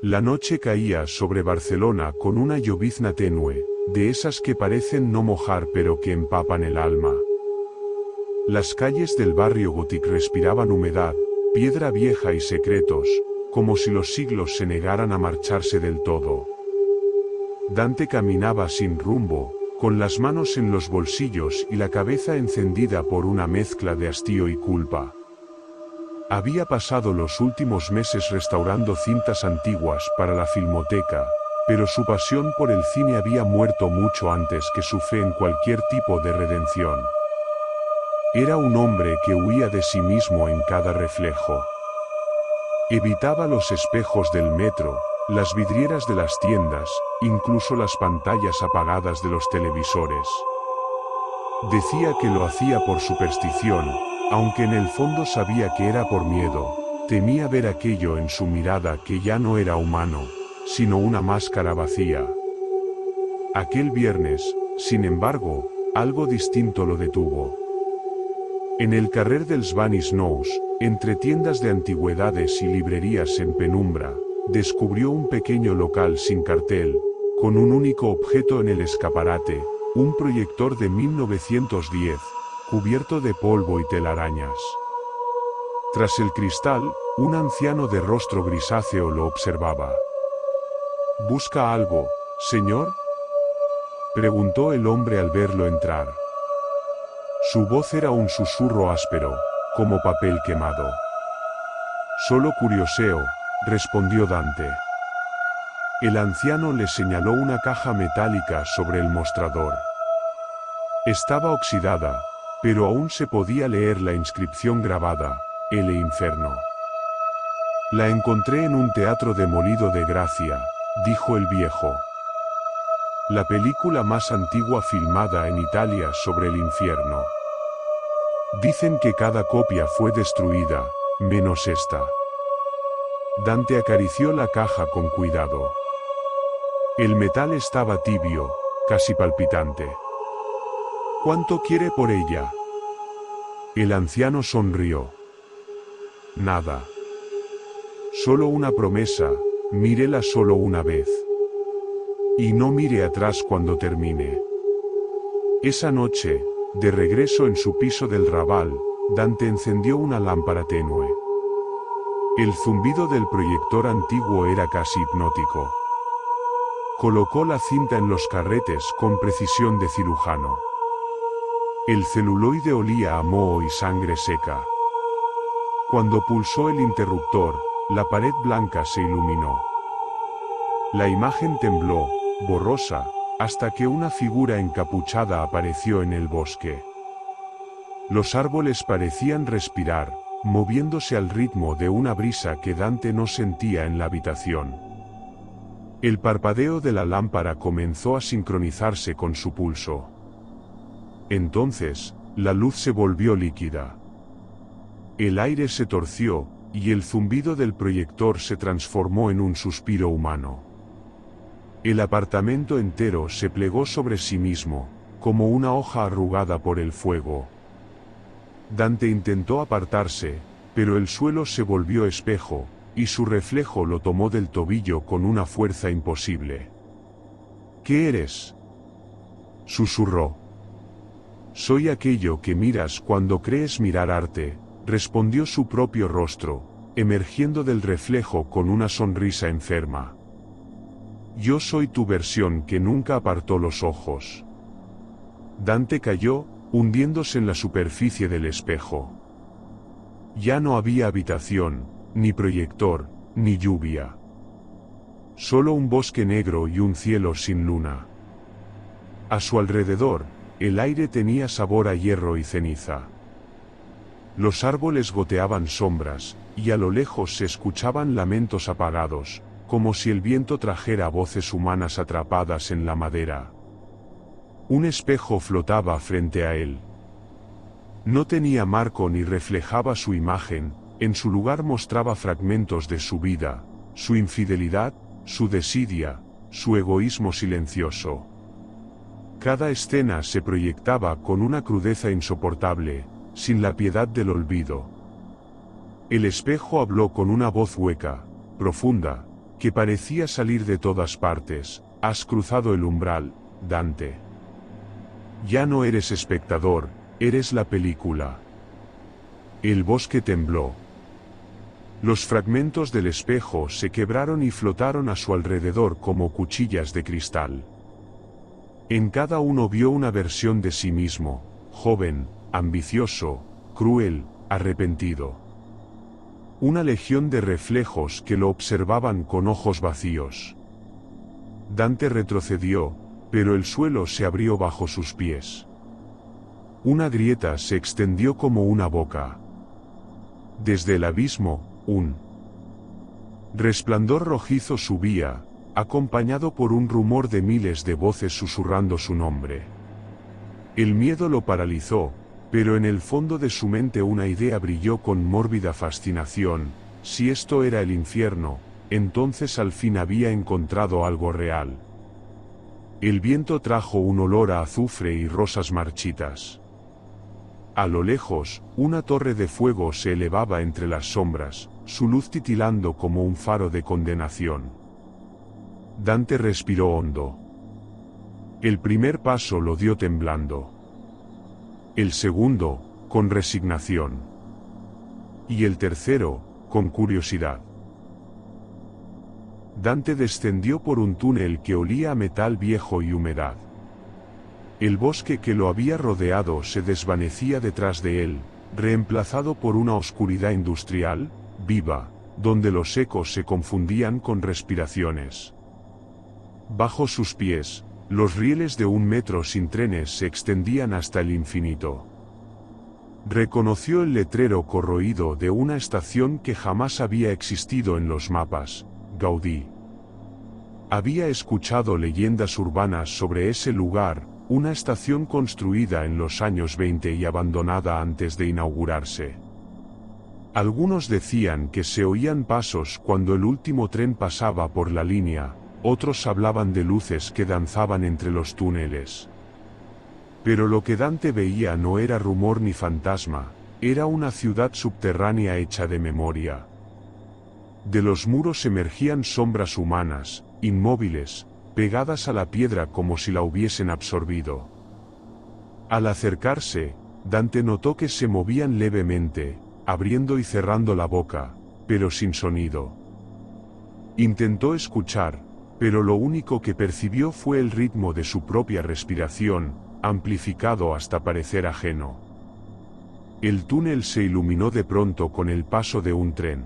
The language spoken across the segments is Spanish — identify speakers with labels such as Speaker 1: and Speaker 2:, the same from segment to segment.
Speaker 1: La noche caía sobre Barcelona con una llovizna tenue, de esas que parecen no mojar pero que empapan el alma. Las calles del barrio Gothic respiraban humedad, piedra vieja y secretos, como si los siglos se negaran a marcharse del todo. Dante caminaba sin rumbo, con las manos en los bolsillos y la cabeza encendida por una mezcla de hastío y culpa. Había pasado los últimos meses restaurando cintas antiguas para la filmoteca, pero su pasión por el cine había muerto mucho antes que su fe en cualquier tipo de redención. Era un hombre que huía de sí mismo en cada reflejo. Evitaba los espejos del metro, las vidrieras de las tiendas, incluso las pantallas apagadas de los televisores. Decía que lo hacía por superstición, aunque en el fondo sabía que era por miedo. Temía ver aquello en su mirada que ya no era humano, sino una máscara vacía. Aquel viernes, sin embargo, algo distinto lo detuvo. En el carrer dels Banis Nous, entre tiendas de antigüedades y librerías en penumbra, descubrió un pequeño local sin cartel, con un único objeto en el escaparate, un proyector de 1910, cubierto de polvo y telarañas. Tras el cristal, un anciano de rostro grisáceo lo observaba. ¿Busca algo, señor?, preguntó el hombre al verlo entrar. Su voz era un susurro áspero, como papel quemado. Solo curioseo, respondió Dante. El anciano le señaló una caja metálica sobre el mostrador. Estaba oxidada, pero aún se podía leer la inscripción grabada, El Inferno. La encontré en un teatro demolido de Gracia, dijo el viejo. La película más antigua filmada en Italia sobre el infierno. Dicen que cada copia fue destruida, menos esta. Dante acarició la caja con cuidado. El metal estaba tibio, casi palpitante. ¿Cuánto quiere por ella? El anciano sonrió. Nada. Solo una promesa, mírela solo una vez. Y no mire atrás cuando termine. Esa noche, de regreso en su piso del Raval, Dante encendió una lámpara tenue. El zumbido del proyector antiguo era casi hipnótico. Colocó la cinta en los carretes con precisión de cirujano. El celuloide olía a moho y sangre seca. Cuando pulsó el interruptor, la pared blanca se iluminó. La imagen tembló, borrosa, hasta que una figura encapuchada apareció en el bosque. Los árboles parecían respirar, moviéndose al ritmo de una brisa que Dante no sentía en la habitación. El parpadeo de la lámpara comenzó a sincronizarse con su pulso. Entonces, la luz se volvió líquida. El aire se torció, y el zumbido del proyector se transformó en un suspiro humano. El apartamento entero se plegó sobre sí mismo, como una hoja arrugada por el fuego. Dante intentó apartarse, pero el suelo se volvió espejo, y su reflejo lo tomó del tobillo con una fuerza imposible. ¿Qué eres?, susurró. Soy aquello que miras cuando crees mirar arte, respondió su propio rostro, emergiendo del reflejo con una sonrisa enferma. Yo soy tu versión que nunca apartó los ojos. Dante cayó, hundiéndose en la superficie del espejo. Ya no había habitación, ni proyector, ni lluvia. Solo un bosque negro y un cielo sin luna. A su alrededor, el aire tenía sabor a hierro y ceniza. Los árboles goteaban sombras, y a lo lejos se escuchaban lamentos apagados, como si el viento trajera voces humanas atrapadas en la madera. Un espejo flotaba frente a él. No tenía marco ni reflejaba su imagen, en su lugar mostraba fragmentos de su vida, su infidelidad, su desidia, su egoísmo silencioso. Cada escena se proyectaba con una crudeza insoportable, sin la piedad del olvido. El espejo habló con una voz hueca, profunda, que parecía salir de todas partes. Has cruzado el umbral, Dante. Ya no eres espectador, eres la película. El bosque tembló. Los fragmentos del espejo se quebraron y flotaron a su alrededor como cuchillas de cristal. En cada uno vio una versión de sí mismo, joven, ambicioso, cruel, arrepentido. Una legión de reflejos que lo observaban con ojos vacíos. Dante retrocedió, pero el suelo se abrió bajo sus pies. Una grieta se extendió como una boca. Desde el abismo, un resplandor rojizo subía, acompañado por un rumor de miles de voces susurrando su nombre. El miedo lo paralizó, pero en el fondo de su mente una idea brilló con mórbida fascinación: si esto era el infierno, entonces al fin había encontrado algo real. El viento trajo un olor a azufre y rosas marchitas. A lo lejos, una torre de fuego se elevaba entre las sombras, su luz titilando como un faro de condenación. Dante respiró hondo. El primer paso lo dio temblando. El segundo, con resignación. Y el tercero, con curiosidad. Dante descendió por un túnel que olía a metal viejo y humedad. El bosque que lo había rodeado se desvanecía detrás de él, reemplazado por una oscuridad industrial, viva, donde los ecos se confundían con respiraciones. Bajo sus pies, los rieles de 1 metro sin trenes se extendían hasta el infinito. Reconoció el letrero corroído de una estación que jamás había existido en los mapas: Gaudí. Había escuchado leyendas urbanas sobre ese lugar, una estación construida en los años 20 y abandonada antes de inaugurarse. Algunos decían que se oían pasos cuando el último tren pasaba por la línea, otros hablaban de luces que danzaban entre los túneles. Pero lo que Dante veía no era rumor ni fantasma, era una ciudad subterránea hecha de memoria. De los muros emergían sombras humanas, inmóviles, pegadas a la piedra como si la hubiesen absorbido. Al acercarse, Dante notó que se movían levemente, abriendo y cerrando la boca, pero sin sonido. Intentó escuchar, pero lo único que percibió fue el ritmo de su propia respiración, amplificado hasta parecer ajeno. El túnel se iluminó de pronto con el paso de un tren.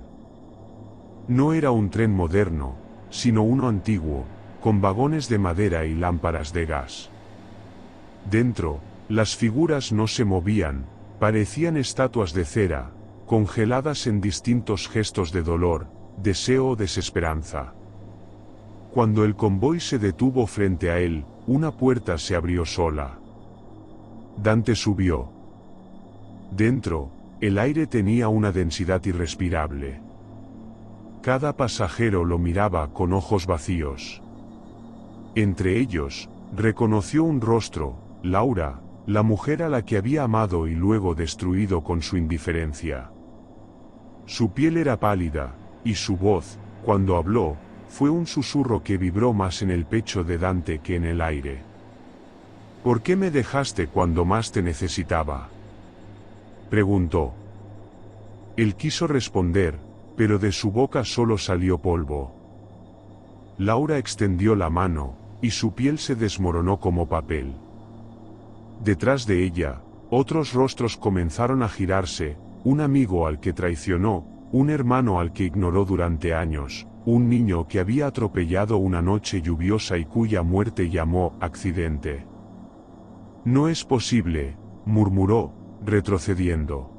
Speaker 1: No era un tren moderno, sino uno antiguo, con vagones de madera y lámparas de gas. Dentro, las figuras no se movían, parecían estatuas de cera, congeladas en distintos gestos de dolor, deseo o desesperanza. Cuando el convoy se detuvo frente a él, una puerta se abrió sola. Dante subió. Dentro, el aire tenía una densidad irrespirable. Cada pasajero lo miraba con ojos vacíos. Entre ellos, reconoció un rostro: Laura, la mujer a la que había amado y luego destruido con su indiferencia. Su piel era pálida, y su voz, cuando habló, fue un susurro que vibró más en el pecho de Dante que en el aire. ¿Por qué me dejaste cuando más te necesitaba?, preguntó. Él quiso responder, pero de su boca solo salió polvo. Laura extendió la mano, y su piel se desmoronó como papel. Detrás de ella, otros rostros comenzaron a girarse: un amigo al que traicionó, un hermano al que ignoró durante años, un niño que había atropellado una noche lluviosa y cuya muerte llamó accidente. No es posible, murmuró, retrocediendo.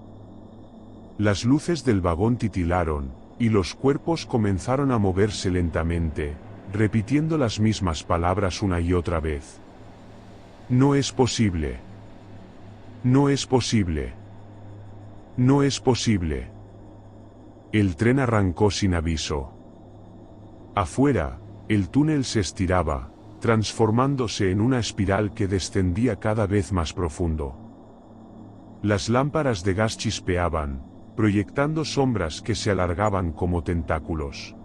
Speaker 1: Las luces del vagón titilaron, y los cuerpos comenzaron a moverse lentamente, repitiendo las mismas palabras una y otra vez. No es posible. No es posible. No es posible. El tren arrancó sin aviso. Afuera, el túnel se estiraba, transformándose en una espiral que descendía cada vez más profundo. Las lámparas de gas chispeaban, proyectando sombras que se alargaban como tentáculos.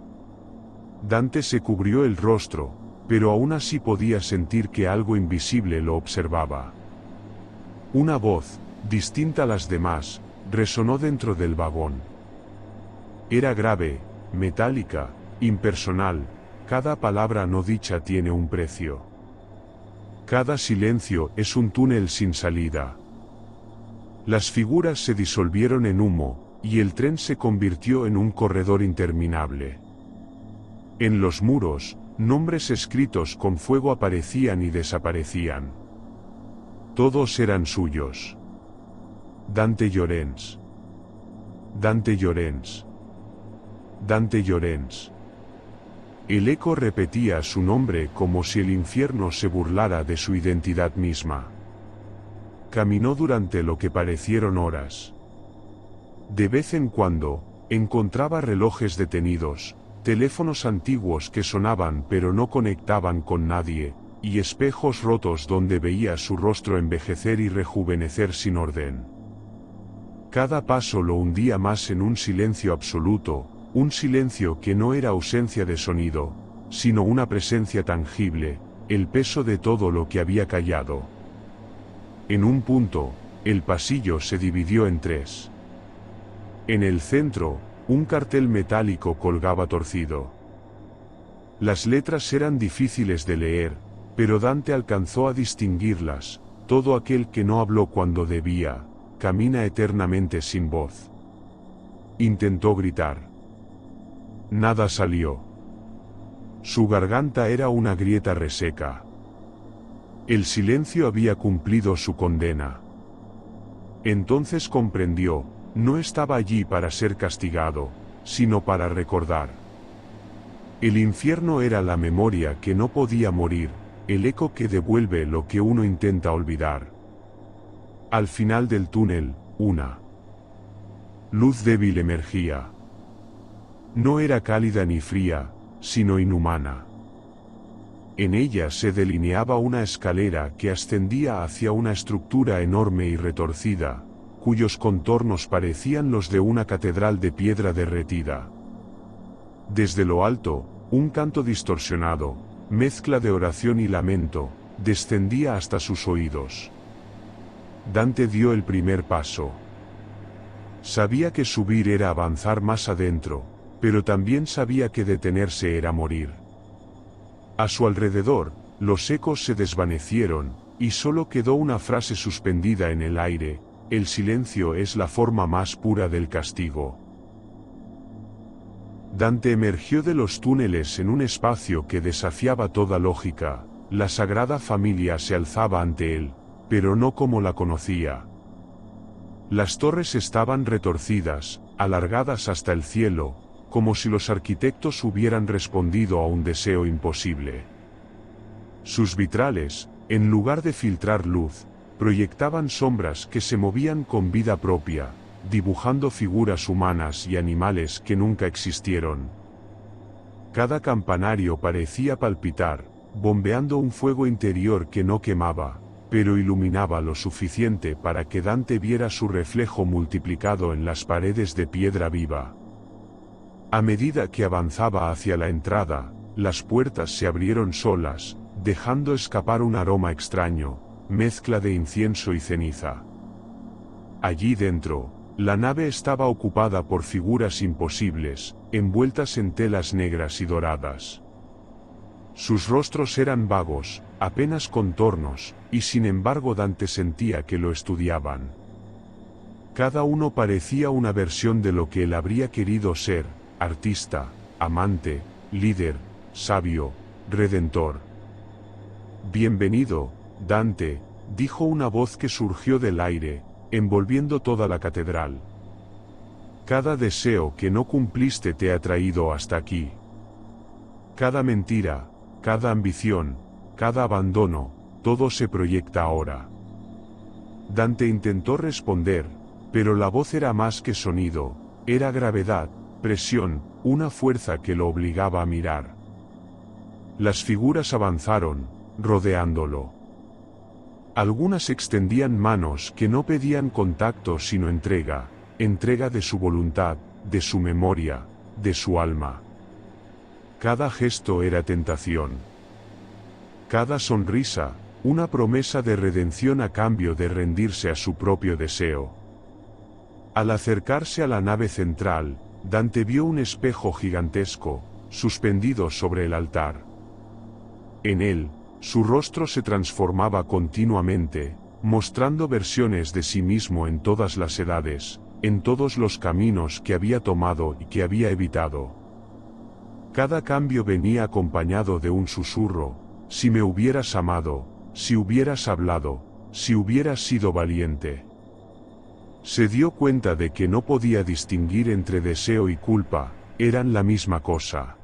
Speaker 1: Dante se cubrió el rostro, pero aún así podía sentir que algo invisible lo observaba. Una voz, distinta a las demás, resonó dentro del vagón. Era grave, metálica, impersonal, cada palabra no dicha tiene un precio. Cada silencio es un túnel sin salida. Las figuras se disolvieron en humo, y el tren se convirtió en un corredor interminable. En los muros, nombres escritos con fuego aparecían y desaparecían. Todos eran suyos. Dante Llorens. Dante Llorens. Dante Llorens. El eco repetía su nombre como si el infierno se burlara de su identidad misma. Caminó durante lo que parecieron horas. De vez en cuando, encontraba relojes detenidos, teléfonos antiguos que sonaban pero no conectaban con nadie, y espejos rotos donde veía su rostro envejecer y rejuvenecer sin orden. Cada paso lo hundía más en un silencio absoluto, un silencio que no era ausencia de sonido, sino una presencia tangible, el peso de todo lo que había callado. En un punto, el pasillo se dividió en tres. En el centro, un cartel metálico colgaba torcido. Las letras eran difíciles de leer, pero Dante alcanzó a distinguirlas: todo aquel que no habló cuando debía, camina eternamente sin voz. Intentó gritar. Nada salió. Su garganta era una grieta reseca. El silencio había cumplido su condena. Entonces comprendió: no estaba allí para ser castigado, sino para recordar. El infierno era la memoria que no podía morir, el eco que devuelve lo que uno intenta olvidar. Al final del túnel, una luz débil emergía. No era cálida ni fría, sino inhumana. En ella se delineaba una escalera que ascendía hacia una estructura enorme y retorcida, cuyos contornos parecían los de una catedral de piedra derretida. Desde lo alto, un canto distorsionado, mezcla de oración y lamento, descendía hasta sus oídos. Dante dio el primer paso. Sabía que subir era avanzar más adentro, pero también sabía que detenerse era morir. A su alrededor, los ecos se desvanecieron, y solo quedó una frase suspendida en el aire: el silencio es la forma más pura del castigo. Dante emergió de los túneles en un espacio que desafiaba toda lógica. La Sagrada Familia se alzaba ante él, pero no como la conocía. Las torres estaban retorcidas, alargadas hasta el cielo, como si los arquitectos hubieran respondido a un deseo imposible. Sus vitrales, en lugar de filtrar luz, proyectaban sombras que se movían con vida propia, dibujando figuras humanas y animales que nunca existieron. Cada campanario parecía palpitar, bombeando un fuego interior que no quemaba, pero iluminaba lo suficiente para que Dante viera su reflejo multiplicado en las paredes de piedra viva. A medida que avanzaba hacia la entrada, las puertas se abrieron solas, dejando escapar un aroma extraño, mezcla de incienso y ceniza. Allí dentro, la nave estaba ocupada por figuras imposibles, envueltas en telas negras y doradas. Sus rostros eran vagos, apenas contornos, y sin embargo Dante sentía que lo estudiaban. Cada uno parecía una versión de lo que él habría querido ser: artista, amante, líder, sabio, redentor. Bienvenido, Dante, dijo una voz que surgió del aire, envolviendo toda la catedral. Cada deseo que no cumpliste te ha traído hasta aquí. Cada mentira, cada ambición, cada abandono, todo se proyecta ahora. Dante intentó responder, pero la voz era más que sonido, era gravedad, presión, una fuerza que lo obligaba a mirar. Las figuras avanzaron, rodeándolo. Algunas extendían manos que no pedían contacto sino entrega, entrega de su voluntad, de su memoria, de su alma. Cada gesto era tentación. Cada sonrisa, una promesa de redención a cambio de rendirse a su propio deseo. Al acercarse a la nave central, Dante vio un espejo gigantesco, suspendido sobre el altar. En él, su rostro se transformaba continuamente, mostrando versiones de sí mismo en todas las edades, en todos los caminos que había tomado y que había evitado. Cada cambio venía acompañado de un susurro: si me hubieras amado, si hubieras hablado, si hubieras sido valiente. Se dio cuenta de que no podía distinguir entre deseo y culpa, eran la misma cosa.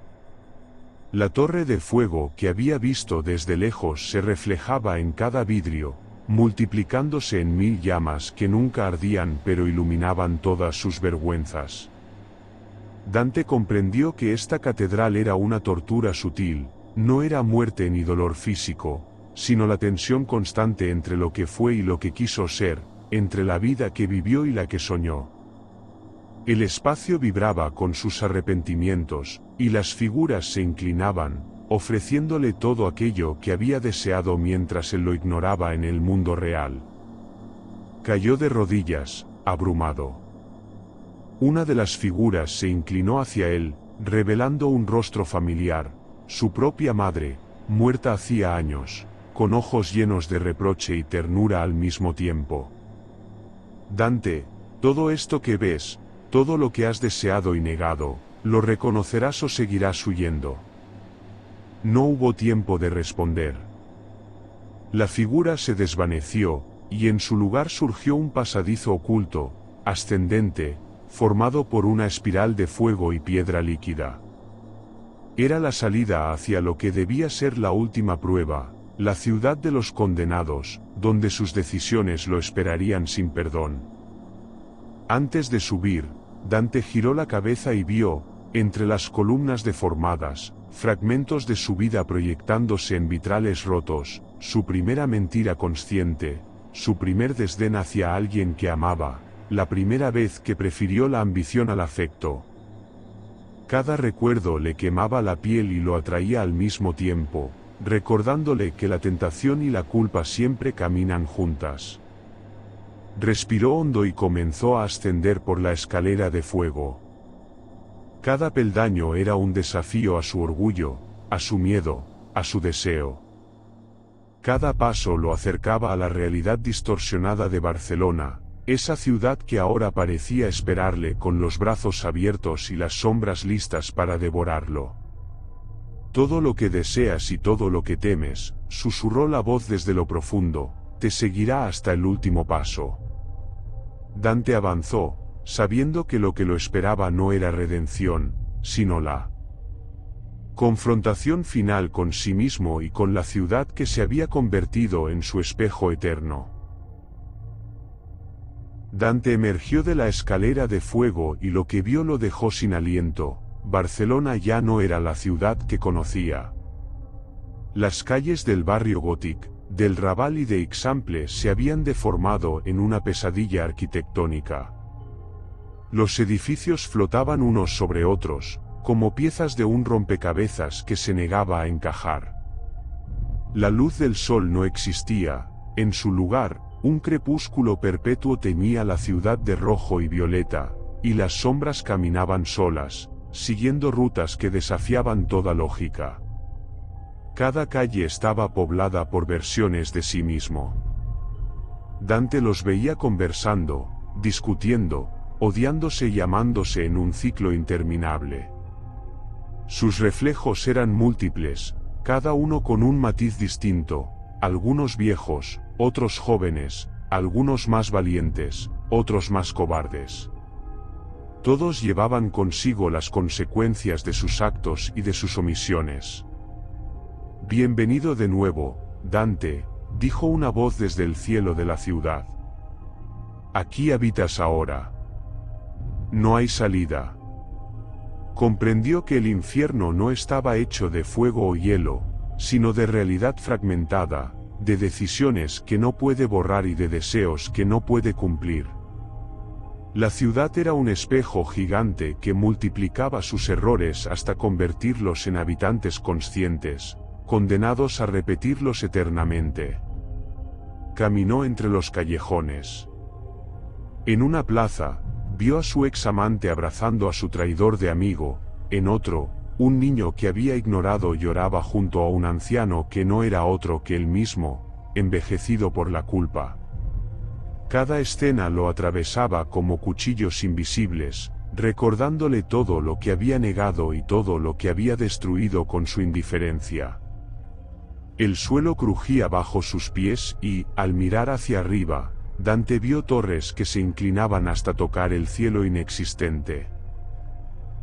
Speaker 1: La torre de fuego que había visto desde lejos se reflejaba en cada vidrio, multiplicándose en 1000 llamas que nunca ardían pero iluminaban todas sus vergüenzas. Dante comprendió que esta catedral era una tortura sutil, no era muerte ni dolor físico, sino la tensión constante entre lo que fue y lo que quiso ser, entre la vida que vivió y la que soñó. El espacio vibraba con sus arrepentimientos, y las figuras se inclinaban, ofreciéndole todo aquello que había deseado mientras él lo ignoraba en el mundo real. Cayó de rodillas, abrumado. Una de las figuras se inclinó hacia él, revelando un rostro familiar, su propia madre, muerta hacía años, con ojos llenos de reproche y ternura al mismo tiempo. Dante, todo esto que ves, todo lo que has deseado y negado, ¿lo reconocerás o seguirás huyendo? No hubo tiempo de responder. La figura se desvaneció, y en su lugar surgió un pasadizo oculto, ascendente, formado por una espiral de fuego y piedra líquida. Era la salida hacia lo que debía ser la última prueba, la ciudad de los condenados, donde sus decisiones lo esperarían sin perdón. Antes de subir, Dante giró la cabeza y vio, entre las columnas deformadas, fragmentos de su vida proyectándose en vitrales rotos, su primera mentira consciente, su primer desdén hacia alguien que amaba, la primera vez que prefirió la ambición al afecto. Cada recuerdo le quemaba la piel y lo atraía al mismo tiempo, recordándole que la tentación y la culpa siempre caminan juntas. Respiró hondo y comenzó a ascender por la escalera de fuego. Cada peldaño era un desafío a su orgullo, a su miedo, a su deseo. Cada paso lo acercaba a la realidad distorsionada de Barcelona, esa ciudad que ahora parecía esperarle con los brazos abiertos y las sombras listas para devorarlo. Todo lo que deseas y todo lo que temes, susurró la voz desde lo profundo, te seguirá hasta el último paso. Dante avanzó, sabiendo que lo esperaba no era redención, sino la confrontación final con sí mismo y con la ciudad que se había convertido en su espejo eterno. Dante emergió de la escalera de fuego y lo que vio lo dejó sin aliento. Barcelona ya no era la ciudad que conocía. Las calles del barrio Gòtic, del Raval y de Eixample se habían deformado en una pesadilla arquitectónica. Los edificios flotaban unos sobre otros, como piezas de un rompecabezas que se negaba a encajar. La luz del sol no existía, en su lugar, un crepúsculo perpetuo teñía la ciudad de rojo y violeta, y las sombras caminaban solas, siguiendo rutas que desafiaban toda lógica. Cada calle estaba poblada por versiones de sí mismo. Dante los veía conversando, discutiendo, odiándose y amándose en un ciclo interminable. Sus reflejos eran múltiples, cada uno con un matiz distinto, algunos viejos, otros jóvenes, algunos más valientes, otros más cobardes. Todos llevaban consigo las consecuencias de sus actos y de sus omisiones. Bienvenido de nuevo, Dante, dijo una voz desde el cielo de la ciudad. Aquí habitas ahora. No hay salida. Comprendió que el infierno no estaba hecho de fuego o hielo, sino de realidad fragmentada, de decisiones que no puede borrar y de deseos que no puede cumplir. La ciudad era un espejo gigante que multiplicaba sus errores hasta convertirlos en habitantes conscientes, condenados a repetirlos eternamente. Caminó entre los callejones. En una plaza, vio a su ex amante abrazando a su traidor de amigo, en otro, un niño que había ignorado lloraba junto a un anciano que no era otro que él mismo, envejecido por la culpa. Cada escena lo atravesaba como cuchillos invisibles, recordándole todo lo que había negado y todo lo que había destruido con su indiferencia. El suelo crujía bajo sus pies y, al mirar hacia arriba, Dante vio torres que se inclinaban hasta tocar el cielo inexistente.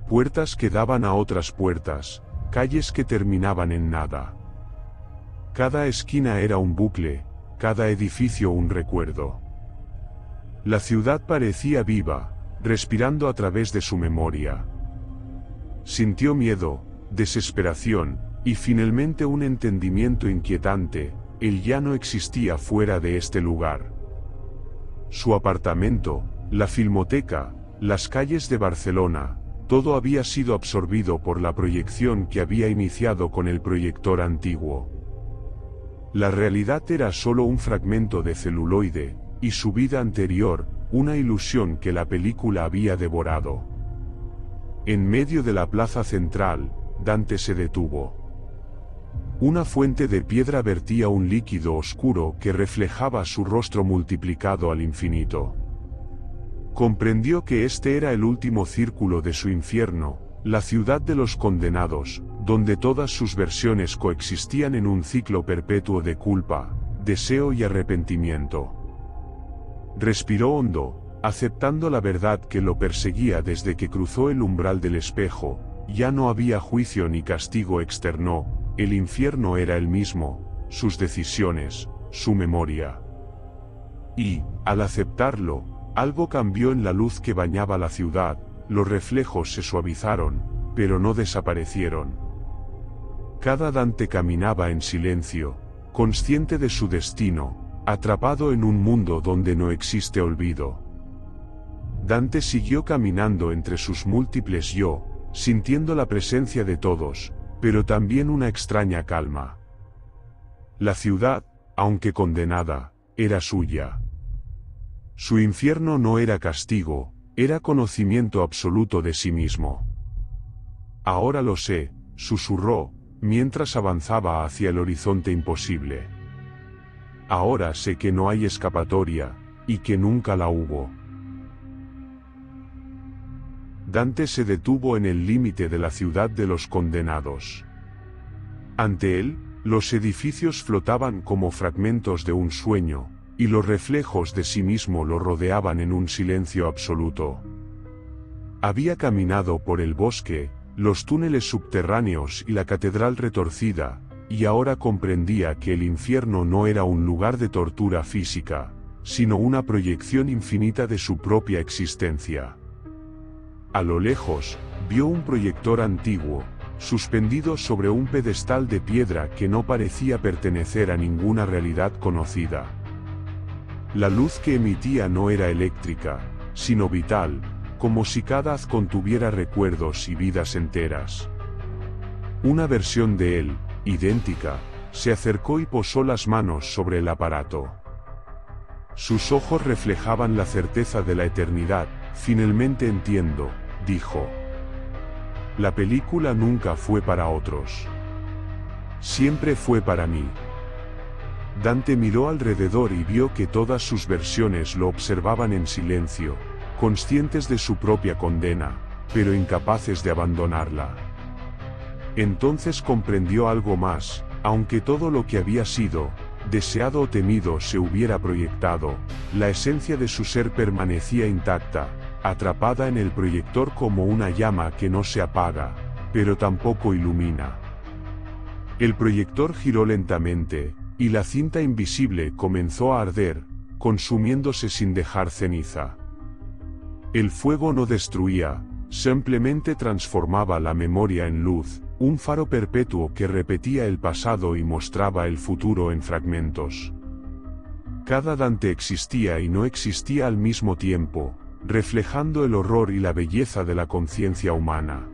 Speaker 1: Puertas que daban a otras puertas, calles que terminaban en nada. Cada esquina era un bucle, cada edificio un recuerdo. La ciudad parecía viva, respirando a través de su memoria. Sintió miedo, desesperación, y finalmente un entendimiento inquietante: él ya no existía fuera de este lugar. Su apartamento, la filmoteca, las calles de Barcelona, todo había sido absorbido por la proyección que había iniciado con el proyector antiguo. La realidad era solo un fragmento de celuloide, y su vida anterior, una ilusión que la película había devorado. En medio de la plaza central, Dante se detuvo. Una fuente de piedra vertía un líquido oscuro que reflejaba su rostro multiplicado al infinito. Comprendió que este era el último círculo de su infierno, la ciudad de los condenados, donde todas sus versiones coexistían en un ciclo perpetuo de culpa, deseo y arrepentimiento. Respiró hondo, aceptando la verdad que lo perseguía desde que cruzó el umbral del espejo. Ya no había juicio ni castigo externo, el infierno era el mismo, sus decisiones, su memoria. Y, al aceptarlo, algo cambió en la luz que bañaba la ciudad, los reflejos se suavizaron, pero no desaparecieron. Cada Dante caminaba en silencio, consciente de su destino, atrapado en un mundo donde no existe olvido. Dante siguió caminando entre sus múltiples yo, sintiendo la presencia de todos, pero también una extraña calma. La ciudad, aunque condenada, era suya. Su infierno no era castigo, era conocimiento absoluto de sí mismo. Ahora lo sé, susurró, mientras avanzaba hacia el horizonte imposible. Ahora sé que no hay escapatoria, y que nunca la hubo. Dante se detuvo en el límite de la ciudad de los condenados. Ante él, los edificios flotaban como fragmentos de un sueño, y los reflejos de sí mismo lo rodeaban en un silencio absoluto. Había caminado por el bosque, los túneles subterráneos y la catedral retorcida, y ahora comprendía que el infierno no era un lugar de tortura física, sino una proyección infinita de su propia existencia. A lo lejos, vio un proyector antiguo, suspendido sobre un pedestal de piedra que no parecía pertenecer a ninguna realidad conocida. La luz que emitía no era eléctrica, sino vital, como si cada haz contuviera recuerdos y vidas enteras. Una versión de él, idéntica, se acercó y posó las manos sobre el aparato. Sus ojos reflejaban la certeza de la eternidad. Finalmente entiendo, dijo. La película nunca fue para otros. Siempre fue para mí. Dante miró alrededor y vio que todas sus versiones lo observaban en silencio, conscientes de su propia condena, pero incapaces de abandonarla. Entonces comprendió algo más: aunque todo lo que había sido, deseado o temido se hubiera proyectado, la esencia de su ser permanecía intacta, atrapada en el proyector como una llama que no se apaga, pero tampoco ilumina. El proyector giró lentamente, y la cinta invisible comenzó a arder, consumiéndose sin dejar ceniza. El fuego no destruía, simplemente transformaba la memoria en luz, un faro perpetuo que repetía el pasado y mostraba el futuro en fragmentos. Cada Dante existía y no existía al mismo tiempo, reflejando el horror y la belleza de la conciencia humana.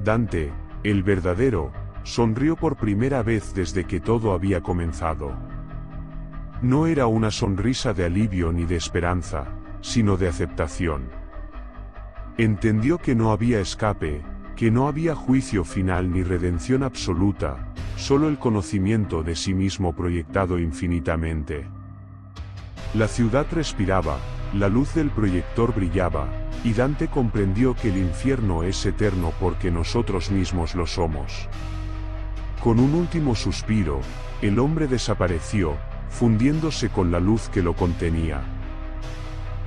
Speaker 1: Dante, el verdadero, sonrió por primera vez desde que todo había comenzado. No era una sonrisa de alivio ni de esperanza, sino de aceptación. Entendió que no había escape, que no había juicio final ni redención absoluta, solo el conocimiento de sí mismo proyectado infinitamente. La ciudad respiraba, la luz del proyector brillaba, y Dante comprendió que el infierno es eterno porque nosotros mismos lo somos. Con un último suspiro, el hombre desapareció, fundiéndose con la luz que lo contenía.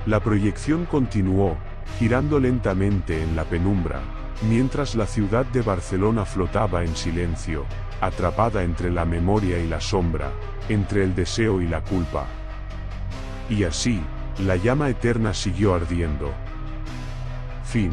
Speaker 1: La proyección continuó, girando lentamente en la penumbra, mientras la ciudad de Barcelona flotaba en silencio, atrapada entre la memoria y la sombra, entre el deseo y la culpa. Y así, la llama eterna siguió ardiendo. Fin.